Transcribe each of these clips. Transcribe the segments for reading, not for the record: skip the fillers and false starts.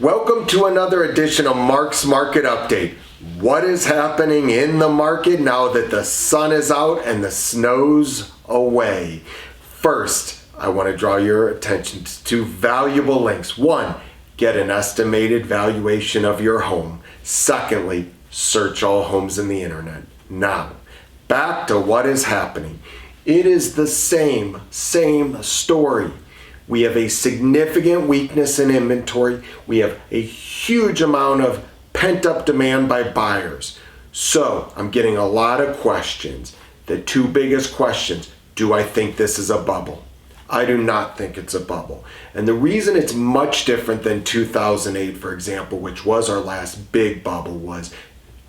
Welcome to another edition of Mark's Market Update. What is happening in the market now that the sun is out and the snow's away? First, I want to draw your attention to two valuable links. One, get an estimated valuation of your home. Secondly, search all homes in the internet. Now, back to what is happening. It is the same story. We have a significant weakness in inventory. We have a huge amount of pent-up demand by buyers. So I'm getting a lot of questions. The two biggest questions: do I think this is a bubble? I do not think it's a bubble. And the reason it's much different than 2008, for example, which was our last big bubble, was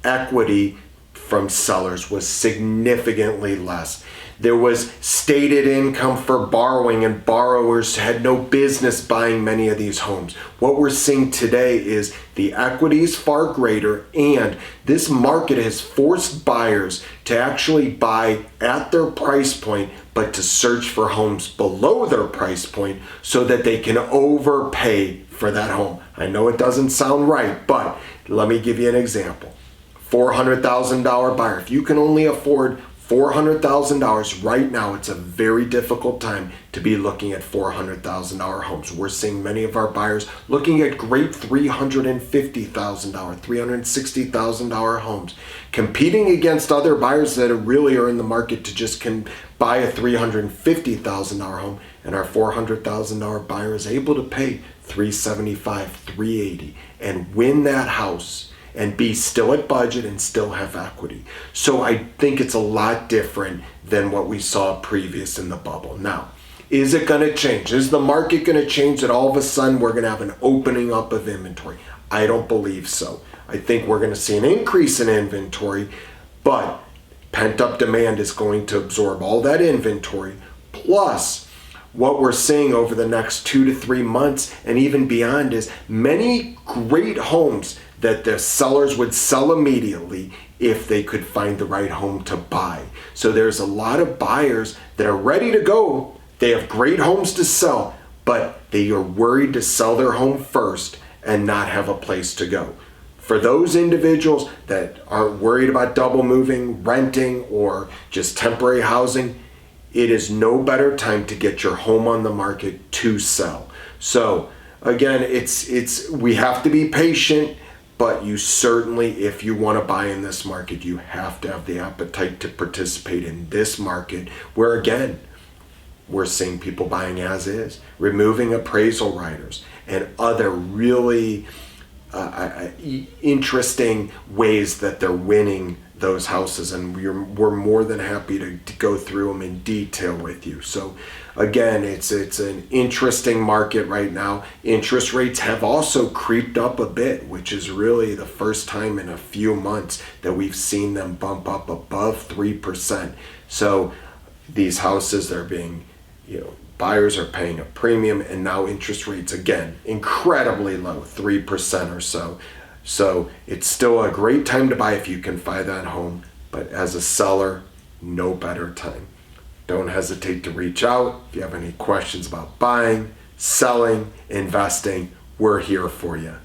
equity from sellers was significantly less. There was stated income for borrowing, and borrowers had no business buying many of these homes. What we're seeing today is the equity is far greater, and this market has forced buyers to actually buy at their price point, but to search for homes below their price point so that they can overpay for that home. I know it doesn't sound right, but let me give you an example. $400,000 buyer. If you can only afford $400,000 right now, it's a very difficult time to be looking at $400,000 homes. We're seeing many of our buyers looking at great $350,000, $360,000 homes, competing against other buyers that really are in the market to just can buy a $350,000 home, and our $400,000 buyer is able to pay $375,000, $380,000 and win that house and be still at budget and still have equity. So I think it's a lot different than what we saw previous in the bubble. Now, is it going to change? Is the market going to change that all of a sudden we're going to have an opening up of inventory? I don't believe so. I think we're going to see an increase in inventory, but pent-up demand is going to absorb all that inventory. Plus, what we're seeing over the next 2 to 3 months and even beyond is many great homes that the sellers would sell immediately if they could find the right home to buy. So there's a lot of buyers that are ready to go. They have great homes to sell, but they are worried to sell their home first and not have a place to go. For those individuals that are worried about double moving, renting, or just temporary housing, it is no better time to get your home on the market to sell. So again, we have to be patient. But you certainly, if you want to buy in this market, you have to have the appetite to participate in this market where, again, we're seeing people buying as is, removing appraisal riders, and other really interesting ways that they're winning those houses. And we're more than happy to go through them in detail with you. So again, it's an interesting market right now. Interest rates have also creeped up a bit, which is really the first time in a few months that we've seen them bump up above 3%. So these houses are being, buyers are paying a premium, and now interest rates, again, incredibly low, 3% or so. So it's still a great time to buy if you can find that home, but as a seller, no better time. Don't hesitate to reach out. If you have any questions about buying, selling, investing, we're here for you.